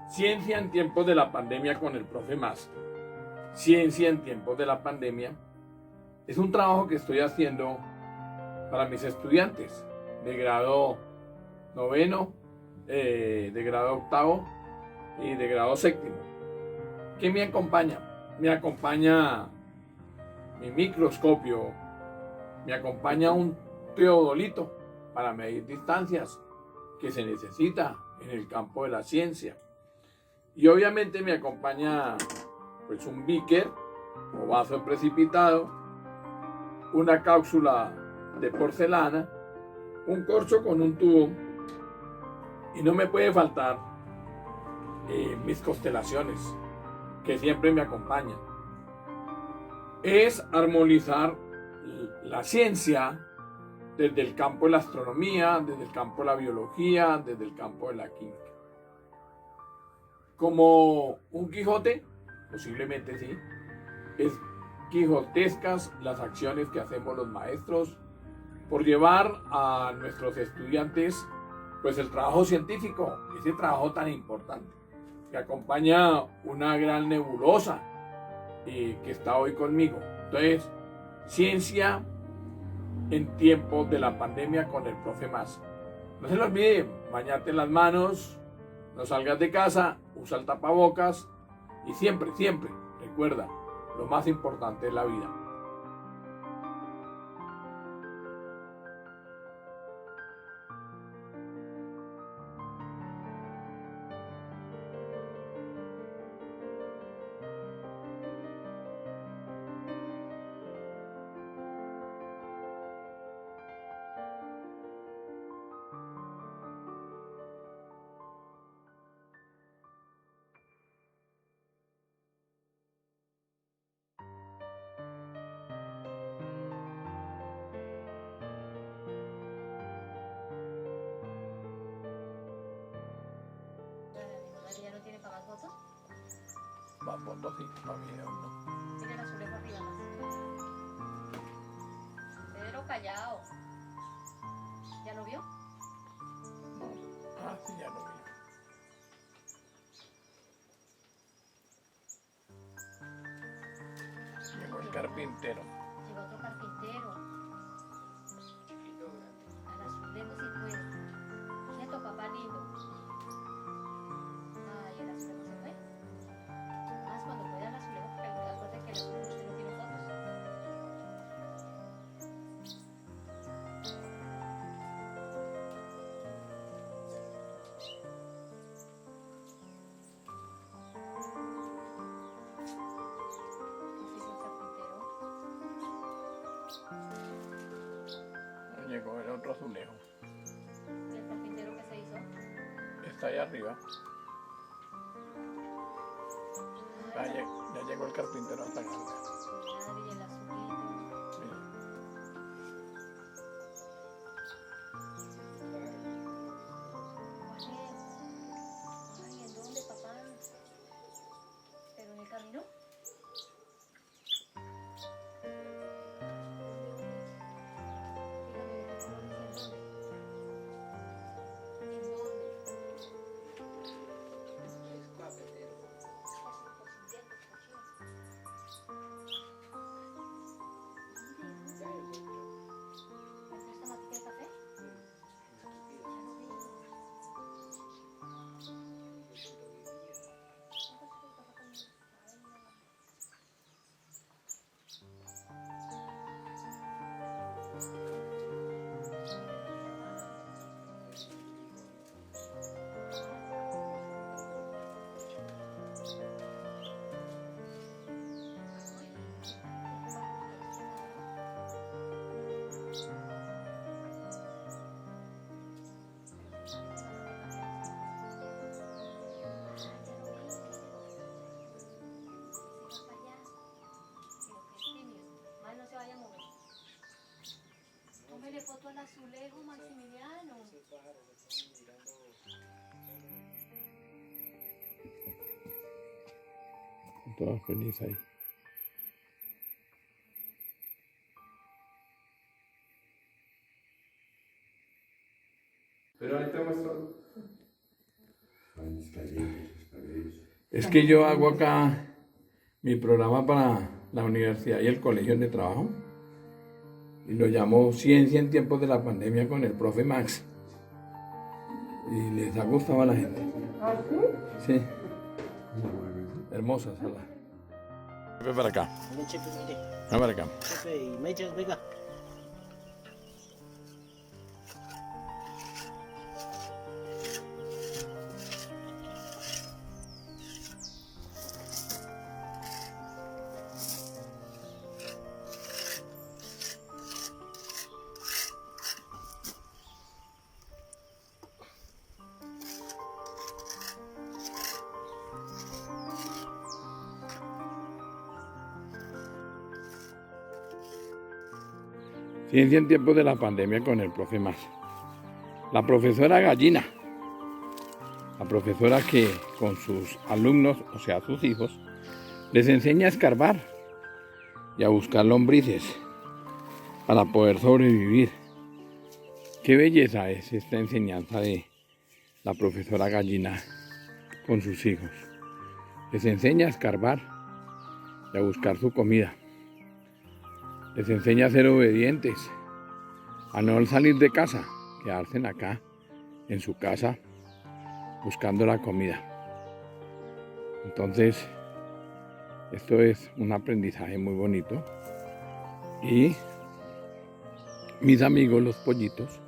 Ciencia en tiempos de la pandemia con el profe Mas. Ciencia en tiempos de la pandemia es un trabajo que estoy haciendo para mis estudiantes de grado noveno, de grado octavo y de grado séptimo. ¿Qué me acompaña? Me acompaña mi microscopio, me acompaña un teodolito para medir distancias que se necesita en el campo de la ciencia. Y obviamente me acompaña pues un beaker o vaso precipitado, una cápsula de porcelana, un corcho con un tubo y no me puede faltar mis constelaciones que siempre me acompañan. Es armonizar la ciencia desde el campo de la astronomía, desde el campo de la biología, desde el campo de la química. Como un Quijote, posiblemente sí, es quijotescas las acciones que hacemos los maestros por llevar a nuestros estudiantes pues el trabajo científico, ese trabajo tan importante, que acompaña una gran nebulosa que está hoy conmigo. Entonces, ciencia en tiempos de la pandemia con el profe Mas. No se lo olvide, bañate las manos, no salgas de casa, usa el tapabocas y siempre, siempre, recuerda, lo más importante es la vida. ¿Ya no tiene para más fotos? Más fotos sí, para videos no. Mira el azulejo arriba más. Pedro callado. ¿Ya lo vio? No. Ah, sí, ya lo vi. Llegó el carpintero. Llegó otro carpintero. Al azulejo si puede. Quieto, papá lindo. Ay, el azulejo se fue. Más cuando pueda el azulejo, porque me da cuenta que el azulejo usted no tiene fotos. Oficio carpintero. Llegó el otro azulejo. ¿Y el carpintero que se hizo? Está allá arriba. Ya llegó el carpintero hasta acá. Madre, y el azulito. Sí. ¿Cuál es? Ay, ¿en dónde, papá? ¿Pero en el camino? Dígame, ¿de qué color es y en dónde? ¿Es esta matita de café? Ya lo vi. Tómele foto al azulejo, Maximiliano. Toda feliz ahí. Pero ahorita muestro. Ay, mis calientes, Es que yo hago acá mi programa para la universidad y el colegio donde trabajo y lo llamo Ciencia en tiempos de la pandemia con el profe Max. Y les ha gustado a la gente. ¿Ah, sí? Sí. Hermosa sala. Ven para acá. Mire, Chepe, mire. Ven para acá. Chepe y Mechas, venga. Ciencia en tiempos de la pandemia con el profe Max. La profesora Gallina. La profesora que con sus alumnos, o sea, sus hijos, les enseña a escarbar y a buscar lombrices para poder sobrevivir. Qué belleza es esta enseñanza de la profesora Gallina con sus hijos. Les enseña a escarbar y a buscar su comida. Les enseña a ser obedientes, a no salir de casa, quedarse acá, en su casa, buscando la comida. Entonces, esto es un aprendizaje muy bonito. Y mis amigos, los pollitos,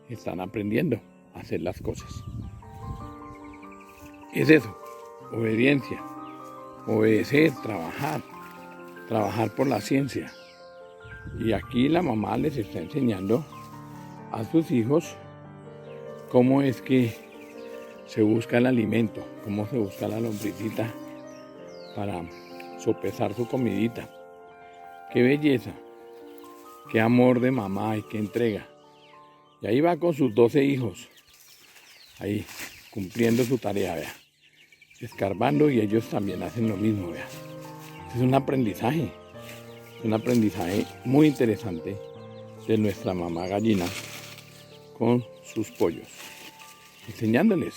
están aprendiendo a hacer las cosas. Es eso, obediencia, obedecer, trabajar por la ciencia. Y aquí la mamá les está enseñando a sus hijos cómo es que se busca el alimento, cómo se busca la lombricita para sopesar su comidita. Qué belleza, qué amor de mamá y qué entrega. Y ahí va con sus 12 hijos, ahí cumpliendo su tarea, vea, escarbando, y ellos también hacen lo mismo, vea. Es un aprendizaje muy interesante de nuestra mamá gallina con sus pollos, enseñándoles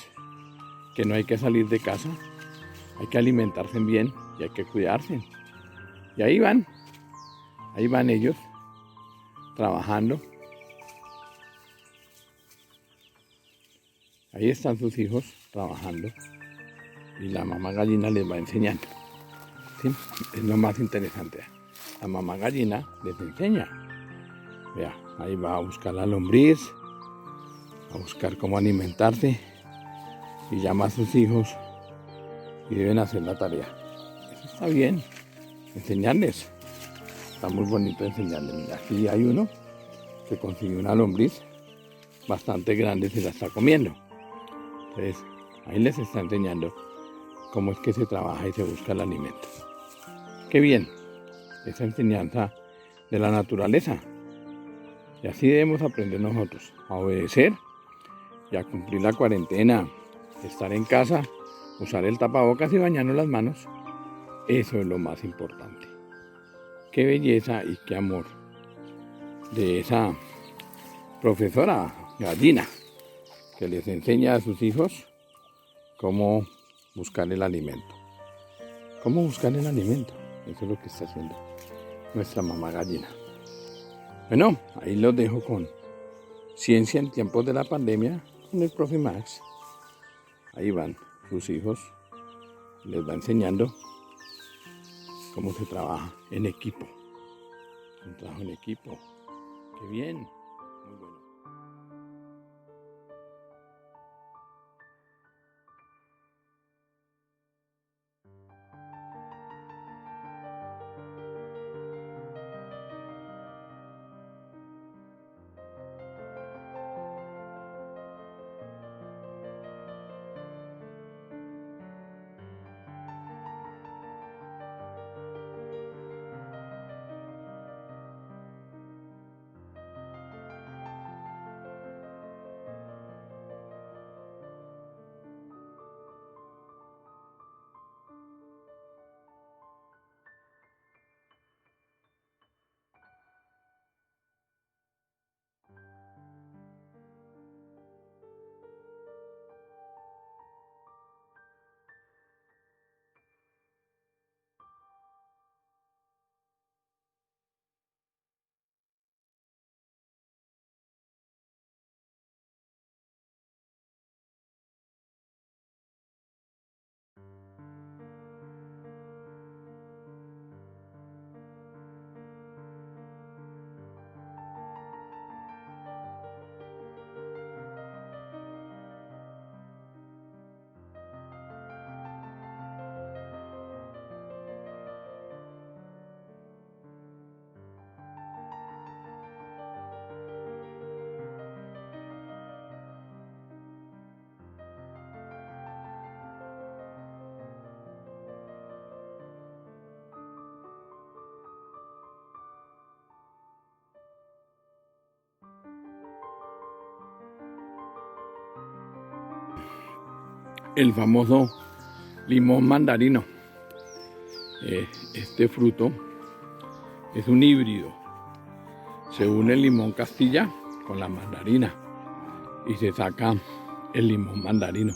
que no hay que salir de casa, hay que alimentarse bien y hay que cuidarse. Y ahí van ellos trabajando. Ahí están sus hijos trabajando y la mamá gallina les va enseñando. ¿Sí? Es lo más interesante. La mamá gallina les enseña. Vea, ahí va a buscar la lombriz, a buscar cómo alimentarse, y llama a sus hijos y deben hacer la tarea. Eso está bien, enseñarles. Está muy bonito enseñarles. Mira, aquí hay uno que consiguió una lombriz bastante grande, se la está comiendo. Entonces, ahí les está enseñando cómo es que se trabaja y se busca el alimento. Qué bien, esa enseñanza de la naturaleza. Y así debemos aprender nosotros, a obedecer y a cumplir la cuarentena, estar en casa, usar el tapabocas y bañarnos las manos. Eso es lo más importante. Qué belleza y qué amor de esa profesora gallina que les enseña a sus hijos cómo buscar el alimento. ¿Cómo buscar el alimento? Eso es lo que está haciendo nuestra mamá gallina. Bueno, ahí los dejo con Ciencia en tiempos de la pandemia con el profe Max. Ahí van sus hijos, les va enseñando cómo se trabaja en equipo. Un trabajo en equipo. Qué bien, muy bueno. el famoso limón mandarino. Este fruto es un híbrido. Se une el limón Castilla con la mandarina y se saca el limón mandarino.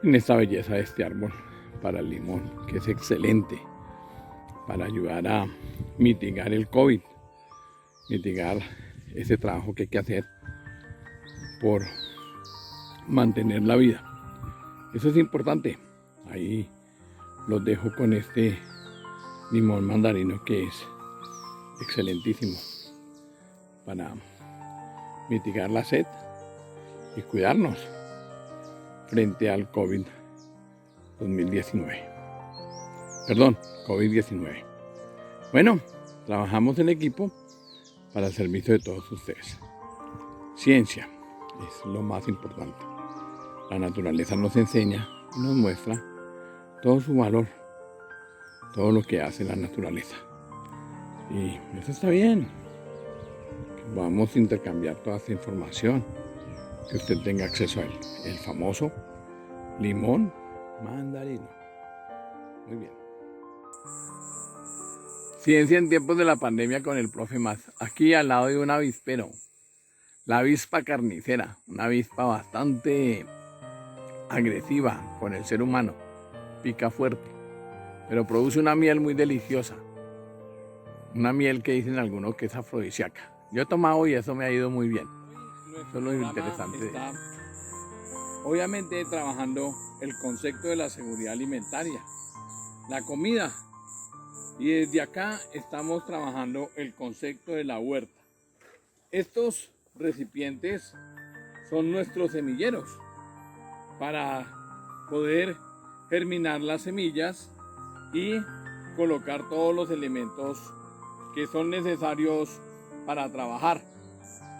En esta belleza de este árbol para el limón, que es excelente para ayudar a mitigar el COVID, mitigar ese trabajo que hay que hacer por mantener la vida. Eso es importante. Ahí los dejo con este limón mandarino que es excelentísimo para mitigar la sed y cuidarnos frente al COVID-19. Bueno, trabajamos en equipo para el servicio de todos ustedes. Ciencia es lo más importante. La naturaleza nos enseña y nos muestra todo su valor, todo lo que hace la naturaleza. Y eso está bien. Vamos a intercambiar toda esta información, que usted tenga acceso a él. El famoso limón mandarino. Muy bien. Ciencia en tiempos de la pandemia con el profe Mas. Aquí al lado de un avispero. La avispa carnicera. Una avispa bastante agresiva con el ser humano. Pica fuerte. Pero produce una miel muy deliciosa. Una miel que dicen algunos que es afrodisíaca. Yo he tomado y eso me ha ido muy bien. Eso es lo interesante. Está, obviamente, trabajando el concepto de la seguridad alimentaria, la comida. Y desde acá estamos trabajando el concepto de la huerta. Estos recipientes son nuestros semilleros para poder germinar las semillas y colocar todos los elementos que son necesarios para trabajar.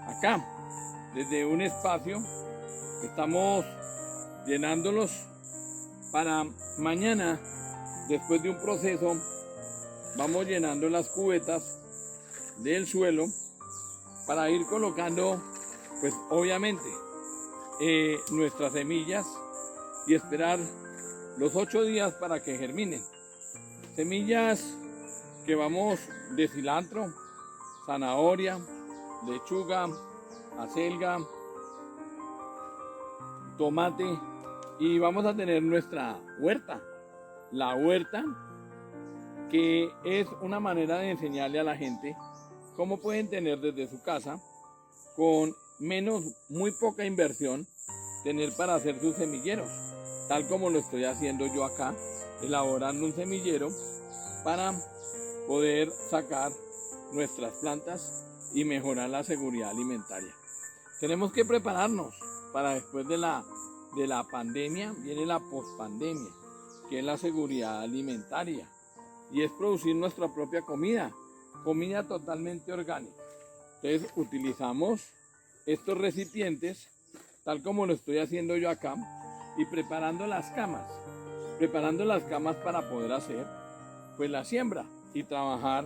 Acá, desde un espacio, estamos llenándolos para mañana, después de un proceso, vamos llenando las cubetas del suelo para ir colocando, pues obviamente, nuestras semillas y esperar los 8 días para que germinen. Semillas que vamos de cilantro, zanahoria, lechuga, acelga, tomate, y vamos a tener nuestra huerta. La huerta, que es una manera de enseñarle a la gente cómo pueden tener desde su casa, con muy poca inversión, tener para hacer sus semilleros, tal como lo estoy haciendo yo acá, elaborando un semillero para poder sacar nuestras plantas y mejorar la seguridad alimentaria. Tenemos que prepararnos para después de la pandemia, viene la pospandemia, que es la seguridad alimentaria, y es producir nuestra propia comida totalmente orgánica. Entonces utilizamos estos recipientes, tal como lo estoy haciendo yo acá, y preparando las camas para poder hacer pues la siembra y trabajar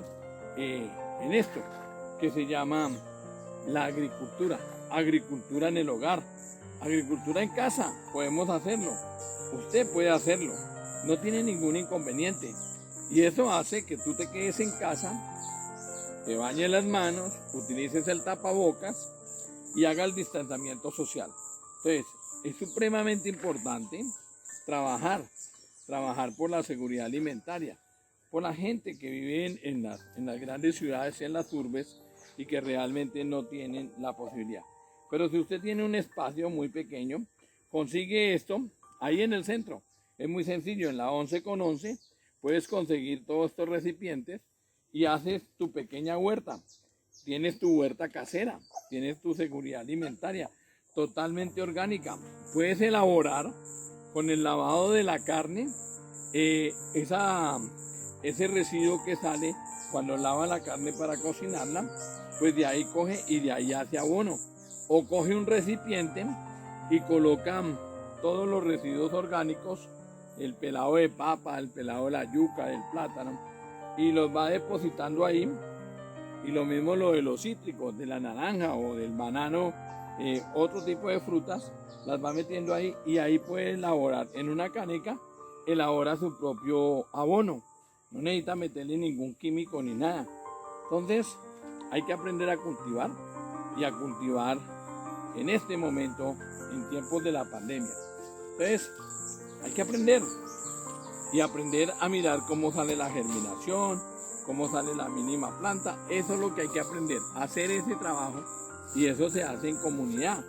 en esto que se llama la agricultura en el hogar, agricultura en casa. Podemos hacerlo, usted puede hacerlo, no tiene ningún inconveniente, y eso hace que tú te quedes en casa, te bañes las manos, utilices el tapabocas y haga el distanciamiento social. Entonces es supremamente importante trabajar por la seguridad alimentaria, por la gente que vive en las grandes ciudades, en las urbes, y que realmente no tienen la posibilidad. Pero si usted tiene un espacio muy pequeño, consigue esto ahí en el centro. Es muy sencillo, en la 11 con 11 puedes conseguir todos estos recipientes y haces tu pequeña huerta. Tienes tu huerta casera, tienes tu seguridad alimentaria totalmente orgánica. Puedes elaborar con el lavado de la carne ese residuo que sale cuando lava la carne para cocinarla, pues de ahí coge y de ahí hace abono. O coge un recipiente y coloca todos los residuos orgánicos, el pelado de papa, el pelado de la yuca, del plátano, y los va depositando ahí. Y lo mismo lo de los cítricos, de la naranja o del banano otro tipo de frutas, las va metiendo ahí y ahí puede elaborar en una caneca, elabora su propio abono. No necesita meterle ningún químico ni nada. Entonces hay que aprender a cultivar y a cultivar en este momento, en tiempos de la pandemia. Entonces hay que aprender y aprender a mirar cómo sale la germinación, cómo sale la mínima planta. Eso es lo que hay que aprender, hacer ese trabajo, y eso se hace en comunidad,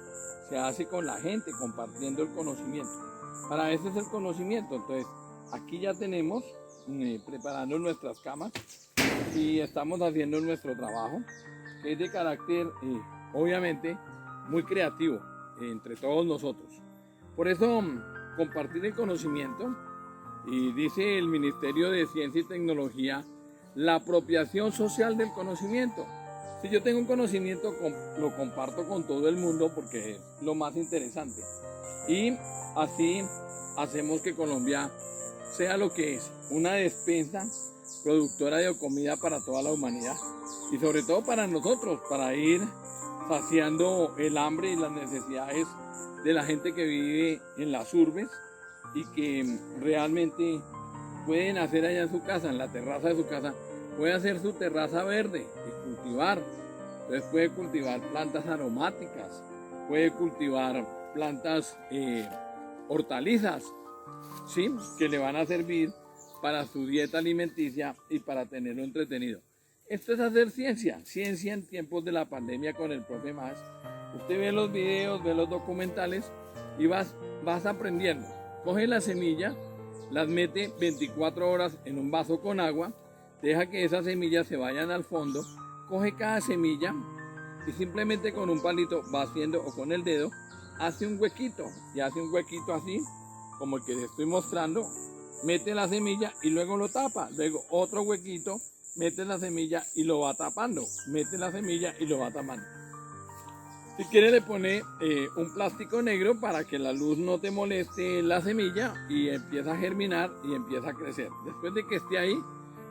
se hace con la gente, compartiendo el conocimiento. Para eso es el conocimiento. Entonces aquí ya tenemos preparando nuestras camas y estamos haciendo nuestro trabajo, que es de carácter obviamente muy creativo entre todos nosotros. Por eso compartir el conocimiento, y dice el Ministerio de Ciencia y Tecnología, la apropiación social del conocimiento. Si yo tengo un conocimiento, lo comparto con todo el mundo porque es lo más interesante. Y así hacemos que Colombia sea lo que es, una despensa productora de comida para toda la humanidad. Y sobre todo para nosotros, para ir saciando el hambre y las necesidades de la gente que vive en las urbes y que realmente pueden hacer allá en su casa, en la terraza de su casa, puede hacer su terraza verde y cultivar. Entonces puede cultivar plantas aromáticas, puede cultivar plantas hortalizas, ¿sí?, que le van a servir para su dieta alimenticia y para tenerlo entretenido. Esto es hacer ciencia, ciencia en tiempos de la pandemia con el profe Más. Usted ve los videos, ve los documentales y vas aprendiendo. Coge la semilla, las mete 24 horas en un vaso con agua, deja que esas semillas se vayan al fondo, coge cada semilla y simplemente con un palito va haciendo, o con el dedo, hace un huequito, y hace un huequito así, como el que les estoy mostrando, mete la semilla y luego lo tapa, luego otro huequito, mete la semilla y lo va tapando, mete la semilla y lo va tapando. Si quiere le pone un plástico negro para que la luz no te moleste la semilla y empieza a germinar y empieza a crecer. Después de que esté ahí,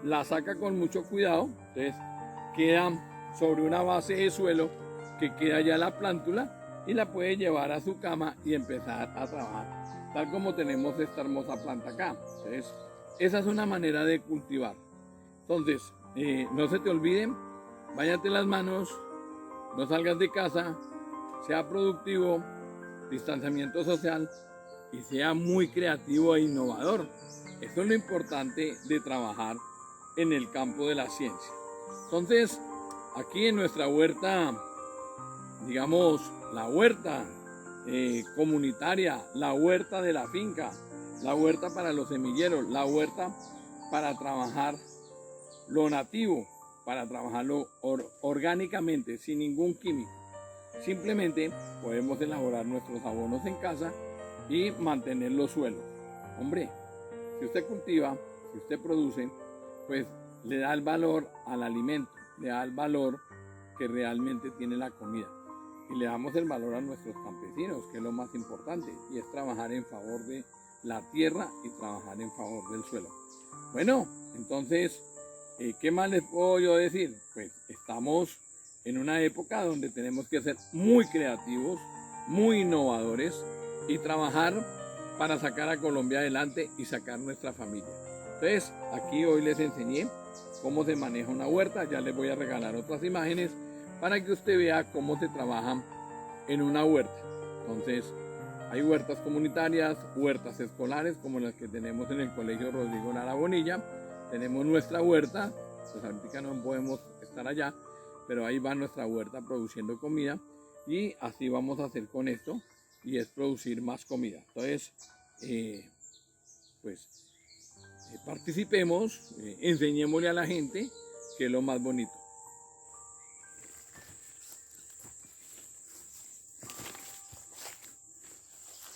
la saca con mucho cuidado, entonces queda sobre una base de suelo que queda ya la plántula y la puede llevar a su cama y empezar a trabajar, tal como tenemos esta hermosa planta acá. Entonces, esa es una manera de cultivar. Entonces, no se te olviden, báñate las manos, no salgas de casa, sea productivo, distanciamiento social y sea muy creativo e innovador. Esto es lo importante de trabajar en el campo de la ciencia. Entonces, aquí en nuestra huerta, digamos, la huerta comunitaria, la huerta de la finca, la huerta para los semilleros, la huerta para trabajar lo nativo, para trabajarlo orgánicamente, sin ningún químico. Simplemente podemos elaborar nuestros abonos en casa y mantener los suelos. Hombre, si usted cultiva, si usted produce, pues le da el valor al alimento, le da el valor que realmente tiene la comida. Y le damos el valor a nuestros campesinos, que es lo más importante, y es trabajar en favor de la tierra y trabajar en favor del suelo. Bueno, entonces, ¿qué más les puedo yo decir? Pues estamos en una época donde tenemos que ser muy creativos, muy innovadores y trabajar para sacar a Colombia adelante y sacar nuestra familia. Entonces, aquí hoy les enseñé cómo se maneja una huerta. Ya les voy a regalar otras imágenes para que usted vea cómo se trabaja en una huerta. Entonces, hay huertas comunitarias, huertas escolares como las que tenemos en el Colegio Rodrigo Lara Bonilla. Tenemos nuestra huerta, pues ahorita no podemos estar allá, pero ahí va nuestra huerta produciendo comida y así vamos a hacer con esto, y es producir más comida. Entonces, participemos, enseñémosle a la gente, que es lo más bonito.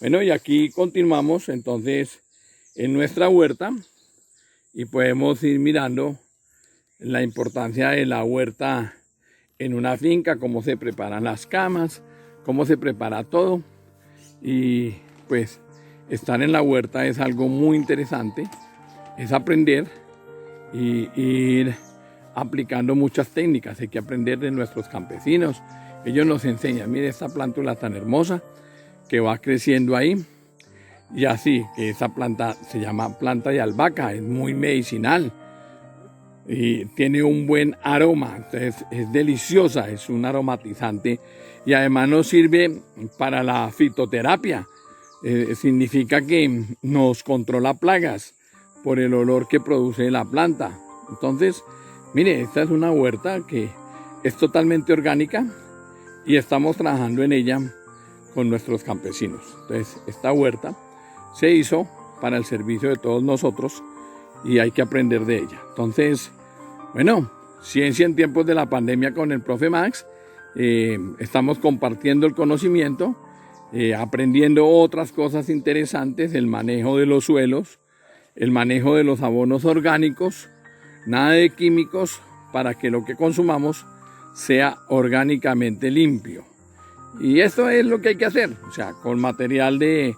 Bueno, y aquí continuamos entonces en nuestra huerta y podemos ir mirando la importancia de la huerta en una finca, cómo se preparan las camas, cómo se prepara todo. Y pues estar en la huerta es algo muy interesante, es aprender y ir aplicando muchas técnicas. Hay que aprender de nuestros campesinos. Ellos nos enseñan, mire esta plántula tan hermosa que va creciendo ahí. Y así, que esa planta se llama planta de albahaca, es muy medicinal. Y tiene un buen aroma, entonces es deliciosa, es un aromatizante. Y además nos sirve para la fitoterapia. Significa que nos controla plagas por el olor que produce la planta. Entonces, mire, esta es una huerta que es totalmente orgánica y estamos trabajando en ella con nuestros campesinos. Entonces, esta huerta se hizo para el servicio de todos nosotros y hay que aprender de ella. Entonces, bueno, ciencia en tiempos de la pandemia con el profe Max. Estamos compartiendo el conocimiento, aprendiendo otras cosas interesantes, el manejo de los suelos, el manejo de los abonos orgánicos, nada de químicos para que lo que consumamos sea orgánicamente limpio. Y esto es lo que hay que hacer, o sea, con material de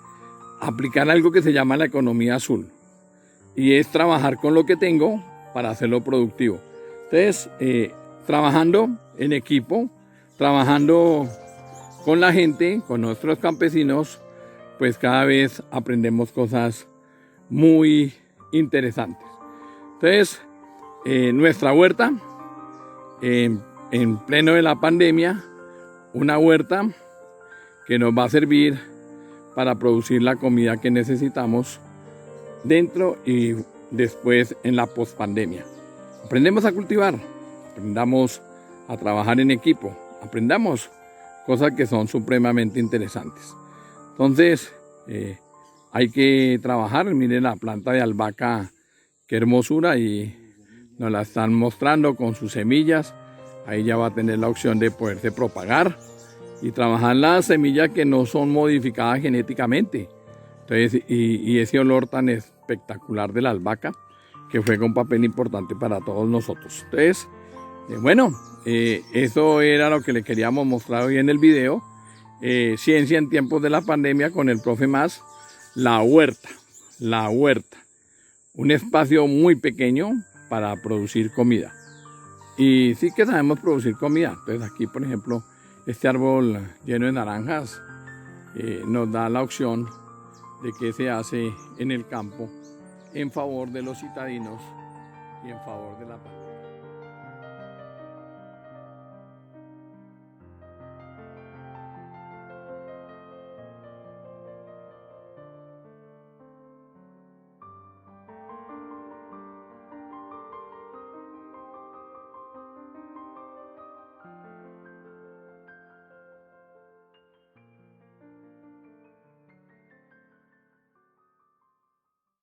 aplicar algo que se llama la economía azul. Y es trabajar con lo que tengo para hacerlo productivo. Entonces, trabajando en equipo, trabajando con la gente, con nuestros campesinos, pues cada vez aprendemos cosas muy interesantes. Entonces, nuestra huerta, en pleno de la pandemia, una huerta que nos va a servir para producir la comida que necesitamos dentro y después en la pospandemia. Aprendemos a cultivar, aprendamos a trabajar en equipo, aprendamos cosas que son supremamente interesantes. Entonces, hay que trabajar. Miren la planta de albahaca, qué hermosura, y nos la están mostrando con sus semillas. Ahí ya va a tener la opción de poderse propagar y trabajar las semillas que no son modificadas genéticamente. Entonces, y ese olor tan espectacular de la albahaca, que fue un papel importante para todos nosotros. Entonces, bueno, eso era lo que le queríamos mostrar hoy en el video. Ciencia en tiempos de la pandemia con el profe Más. La huerta. Un espacio muy pequeño para producir comida. Y sí que sabemos producir comida. Entonces aquí, por ejemplo, este árbol lleno de naranjas nos da la opción de qué se hace en el campo en favor de los citadinos y en favor de la patria.